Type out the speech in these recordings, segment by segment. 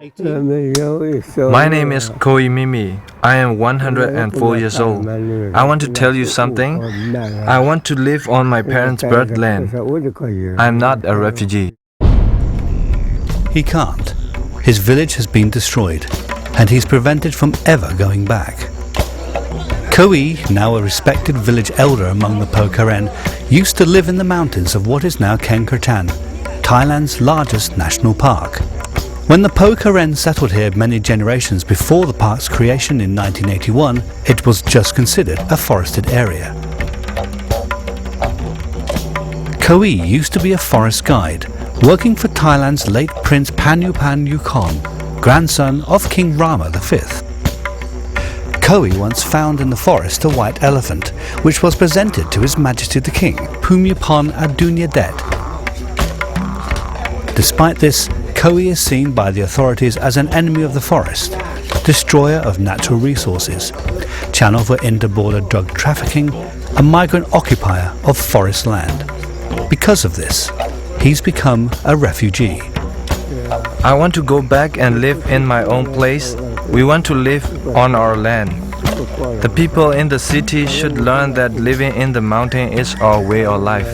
My name is Koi Mimi. I am 104 years old. I want to tell you something. I want to live on my parents' birthland. I am not a refugee. He can't. His village has been destroyed, and he's prevented from ever going back. Koi, now a respected village elder among the Po Karen, used to live in the mountains of what is now Ngkระจาน, Thailand's largest national park. When the Po Karen settled here many generations before the park's creation in 1981, it was just considered a forested area. Koi used to be a forest guide, working for Thailand's late Prince Panupan Yukon, grandson of King Rama V. Koi once found in the forest a white elephant, which was presented to His Majesty the King, Phumipon Adunyadet. Despite this, Koi is seen by the authorities as an enemy of the forest, destroyer of natural resources, channel for inter-border drug trafficking, a migrant occupier of forest land. Because of this, he's become a refugee. I want to go back and live in my own place. We want to live on our land. The people in the city should learn that living in the mountain is our way of life.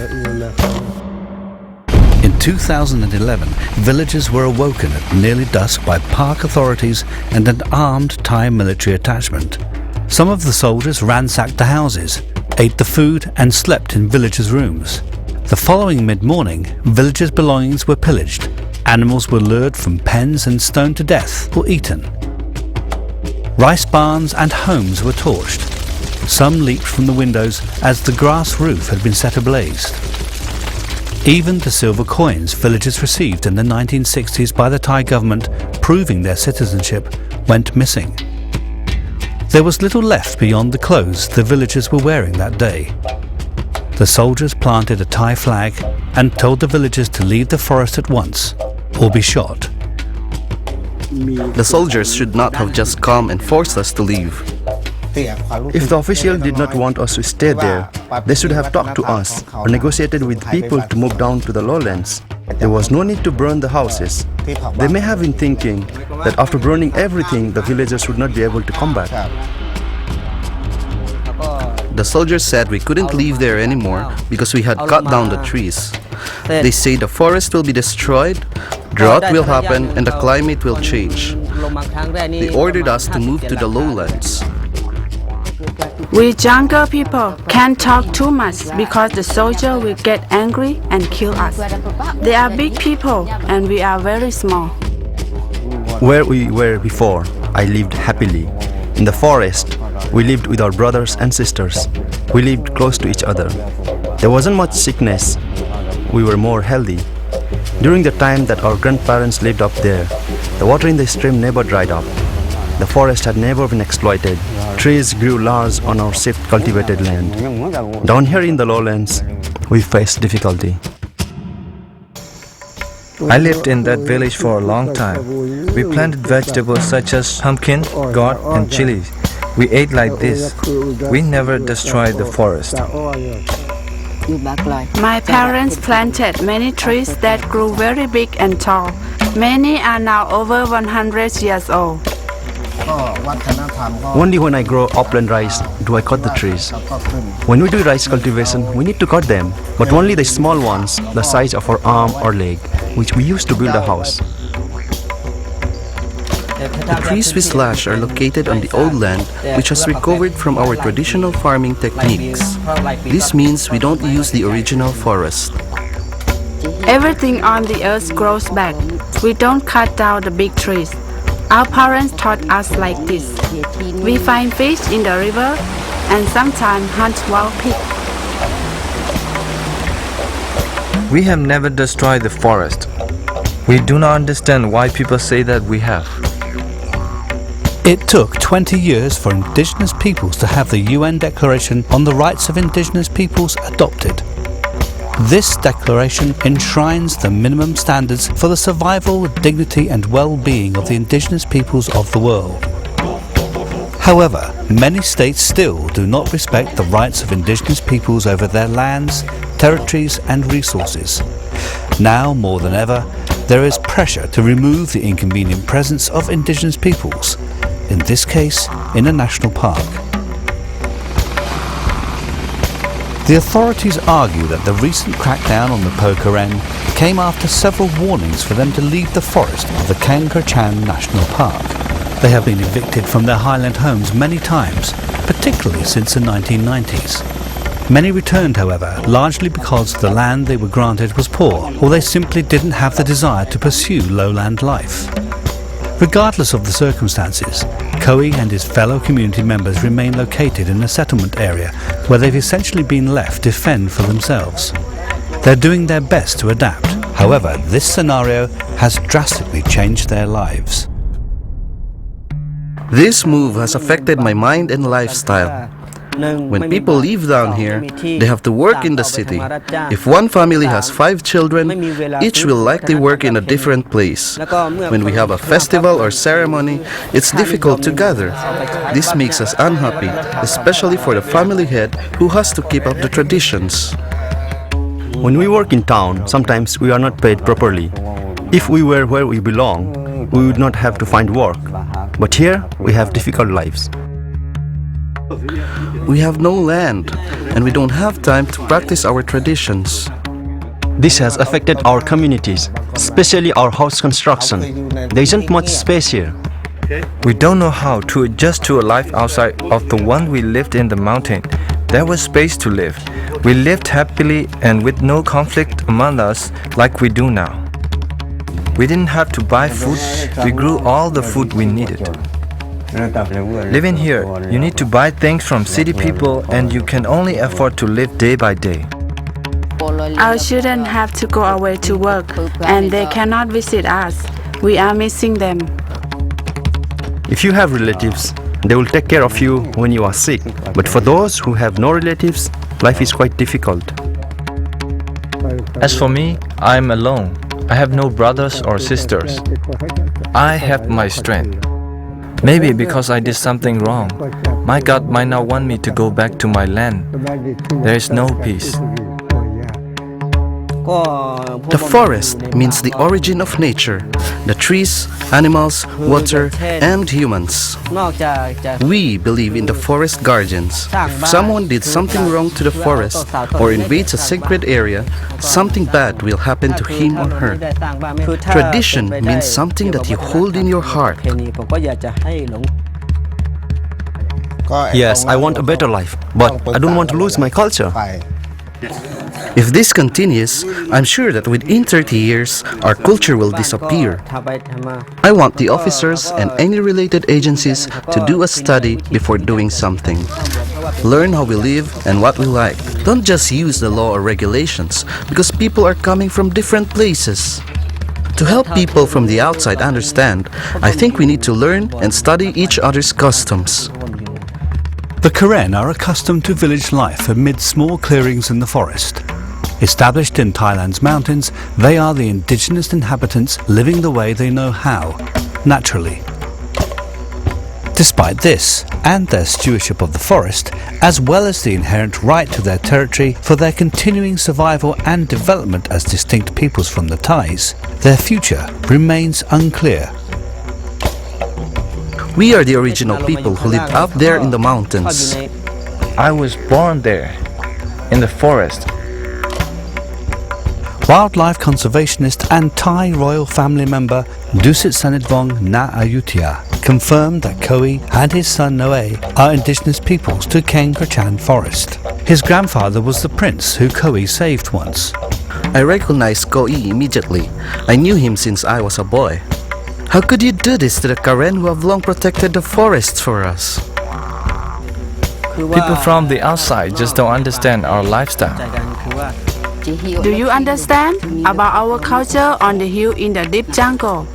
In 2011, villagers were awoken at nearly dusk by park authorities and an armed Thai military attachment. Some of the soldiers ransacked the houses, ate the food and slept in villagers' rooms. The following mid-morning, villagers' belongings were pillaged. Animals were lured from pens and stoned to death or eaten. Rice barns and homes were torched. Some leaped from the windows as the grass roof had been set ablaze. Even the silver coins villagers received in the 1960s by the Thai government proving their citizenship went missing. There was little left beyond the clothes the villagers were wearing that day. The soldiers planted a Thai flag and told the villagers to leave the forest at once or be shot. The soldiers should not have just come and forced us to leave. If the official did not want us to stay there, they should have talked to us or negotiated with people to move down to the lowlands. There was no need to burn the houses. They may have been thinking that after burning everything, the villagers would not be able to come back. The soldiers said we couldn't live there anymore because we had cut down the trees. They say the forest will be destroyed, drought will happen, and the climate will change. They ordered us to move to the lowlands. We younger people can't talk too much because the soldier will get angry and kill us. They are big people and we are very small. Where we were before, I lived happily. In the forest, we lived with our brothers and sisters. We lived close to each other. There wasn't much sickness. We were more healthy. During the time that our grandparents lived up there, the water in the stream never dried up. The forest had never been exploited. Trees grew large on our shift cultivated land. Down here in the lowlands, we faced difficulty. I lived in that village for a long time. We planted vegetables such as pumpkin, gourd, and chilies. We ate like this. We never destroyed the forest. My parents planted many trees that grew very big and tall. Many are now over 100 years old. Only when I grow upland rice do I cut the trees. When we do rice cultivation, we need to cut them, but only the small ones, the size of our arm or leg, which we use to build a house. The trees we slash are located on the old land, which has recovered from our traditional farming techniques. This means we don't use the original forest. Everything on the earth grows back. We don't cut down the big trees. Our parents taught us like this. We find fish in the river and sometimes hunt wild pig. We have never destroyed the forest. We do not understand why people say that we have. It took 20 years for indigenous peoples to have the UN Declaration on the Rights of Indigenous Peoples adopted. This declaration enshrines the minimum standards for the survival, dignity and well-being of the indigenous peoples of the world. However, many states still do not respect the rights of indigenous peoples over their lands, territories and resources. Now more than ever, there is pressure to remove the inconvenient presence of indigenous peoples, in this case in a national park. The authorities argue that the recent crackdown on the Karen came after several warnings for them to leave the forest of the Karen National Park. They have been evicted from their highland homes many times, particularly since the 1990s. Many returned, however, largely because the land they were granted was poor, or they simply didn't have the desire to pursue lowland life. Regardless of the circumstances, Kowi and his fellow community members remain located in a settlement area where they've essentially been left to fend for themselves. They're doing their best to adapt. However, this scenario has drastically changed their lives. This move has affected my mind and lifestyle. When people live down here, they have to work in the city. If one family has 5 children, each will likely work in a different place. When we have a festival or ceremony, it's difficult to gather. This makes us unhappy, especially for the family head who has to keep up the traditions. When we work in town, sometimes we are not paid properly. If we were where we belong, we would not have to find work. But here, we have difficult lives. We have no land, and we don't have time to practice our traditions. This has affected our communities, especially our house construction. There isn't much space here. We don't know how to adjust to a life outside of the one we lived in the mountain. There was space to live. We lived happily and with no conflict among us like we do now. We didn't have to buy food. We grew all the food we needed. Living here, you need to buy things from city people and you can only afford to live day by day. Our children have to go away to work and they cannot visit us. We are missing them. If you have relatives, they will take care of you when you are sick. But for those who have no relatives, life is quite difficult. As for me, I am alone. I have no brothers or sisters. I have my strength. Maybe because I did something wrong. My God might not want me to go back to my land. There is no peace. The forest means the origin of nature, the trees, animals, water, and humans. We believe in the forest guardians. If someone did something wrong to the forest or invades a sacred area, something bad will happen to him or her. Tradition means something that you hold in your heart. Yes, I want a better life, but I don't want to lose my culture. If this continues, I'm sure that within 30 years, our culture will disappear. I want the officers and any related agencies to do a study before doing something. Learn how we live and what we like. Don't just use the law or regulations, because people are coming from different places. To help people from the outside understand, I think we need to learn and study each other's customs. The Karen are accustomed to village life amid small clearings in the forest. Established in Thailand's mountains, they are the indigenous inhabitants living the way they know how, naturally. Despite this, and their stewardship of the forest, as well as the inherent right to their territory for their continuing survival and development as distinct peoples from the Thais, their future remains unclear. We are the original people who lived out there in the mountains. I was born there, in the forest. Wildlife conservationist and Thai royal family member Dusit Sanidvong Na Ayutthaya confirmed that Kowi and his son Noe are indigenous peoples to Karen forest. His grandfather was the prince who Kowi saved once. I recognized Ko'i immediately. I knew him since I was a boy. How could you do this to the Karen who have long protected the forests for us? People from the outside just don't understand our lifestyle. Do you understand about our culture on the hill in the deep jungle?